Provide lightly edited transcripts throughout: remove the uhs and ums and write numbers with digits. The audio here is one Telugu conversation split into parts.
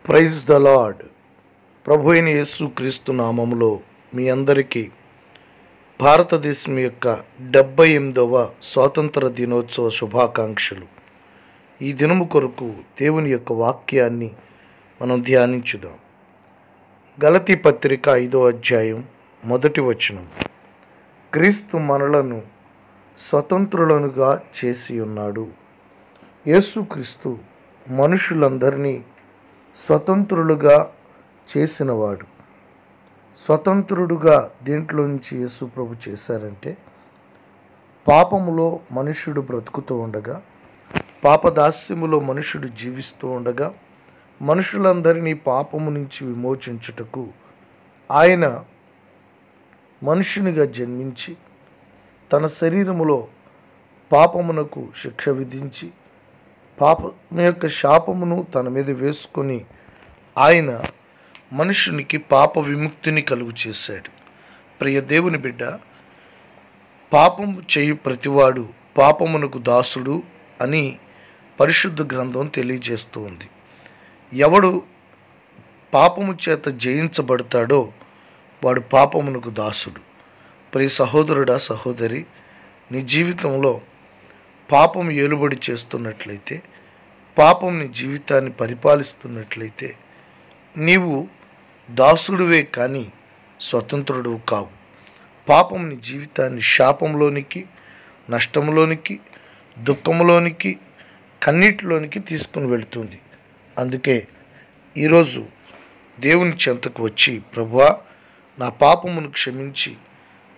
Praise the lord. ప్రభు అయిన యేసు క్రీస్తు నామములో మీ అందరికీ భారతదేశం యొక్క 78వ స్వాతంత్ర దినోత్సవ శుభాకాంక్షలు. ఈ దినము కొరకు దేవుని యొక్క వాక్యాన్ని మనం ధ్యానించుదాం. గలతీ పత్రిక 5వ అధ్యాయం 1వ వచనం. క్రీస్తు మనలను స్వతంత్రులనుగా చేసి ఉన్నాడు. యేసుక్రీస్తు మనుషులందరినీ స్వతంత్రులుగా చేసినవాడు. స్వతంత్రుడుగా దేంట్లో నుంచి యేసు ప్రభు చేశారంటే, పాపములో మనుష్యుడు బ్రతుకుతూ ఉండగా, పాపదాస్యములో మనుష్యుడు జీవిస్తూ ఉండగా, మనుషులందరినీ పాపము నుంచి విమోచించుటకు ఆయన మనుషునిగా జన్మించి తన శరీరములో పాపమునకు శిక్ష విధించి పాపం యొక్క శాపమును తన మీద వేసుకొని ఆయన మనుషునికి పాప విముక్తిని కలుగు చేశాడు. ప్రియ దేవుని బిడ్డ, పాపము చేయు ప్రతివాడు పాపమునకు దాసుడు అని పరిశుద్ధ గ్రంథం తెలియజేస్తూ ఉంది. ఎవడు పాపము చేత జయించబడతాడో వాడు పాపమునకు దాసుడు. ప్రియ సహోదరుడా, సహోదరి, నీ జీవితంలో పాపం ఏలుబడి చేస్తున్నట్లయితే, పాపం నీ జీవితాన్ని పరిపాలిస్తున్నట్లయితే, నీవు దాసుడివే కానీ స్వతంత్రుడు కావు. పాపం నీ జీవితాన్ని శాపంలోనికి, నష్టంలోనికి, దుఃఖంలోనికి, కన్నీటిలోనికి తీసుకుని వెళుతుంది. అందుకే ఈరోజు దేవుని చెంతకు వచ్చి, ప్రభువా, నా పాపమును క్షమించి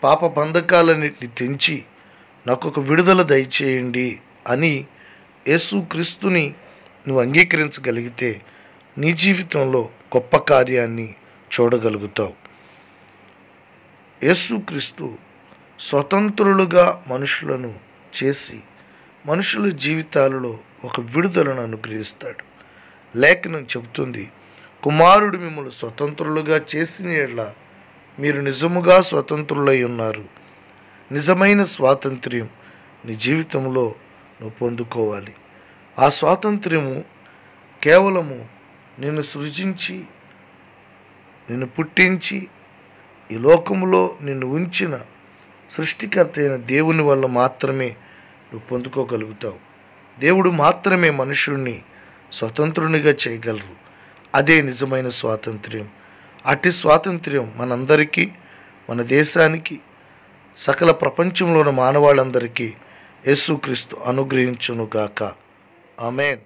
పాప బంధకాలన్నింటినీ తెంచి నాకు ఒక విడుదల దయచేయండి అని యేసుక్రీస్తుని నువ్వు అంగీకరించగలిగితే నీ జీవితంలో గొప్ప కార్యాన్ని చూడగలుగుతావు. యేసుక్రీస్తు స్వతంత్రులుగా మనుషులను చేసి మనుషుల జీవితాలలో ఒక విడుదలను అనుగ్రహిస్తాడు. లేఖనం చెబుతుంది, కుమారుడు మిమ్మల్ని స్వతంత్రులుగా చేసిన యెడల మీరు నిజముగా స్వతంత్రులై ఉన్నారు. నిజమైన స్వాతంత్ర్యం నీ జీవితంలో నువ్వు పొందుకోవాలి. ఆ స్వాతంత్ర్యము కేవలము నిన్ను సృజించి, నిన్ను పుట్టించి, ఈ లోకములో నిన్ను ఉంచిన సృష్టికర్త అయిన దేవుని వల్ల మాత్రమే నువ్వు పొందుకోగలుగుతావు. దేవుడు మాత్రమే మనుషుడిని స్వతంత్రునిగా చేయగలరు. అదే నిజమైన స్వాతంత్ర్యం. అట్టి స్వాతంత్ర్యం మనందరికీ, మన దేశానికి, సకల ప్రపంచంలో ఉన్న మానవాళ్ళందరికీ యేసుక్రీస్తు అనుగ్రహించునుగాక. ఆమేన్.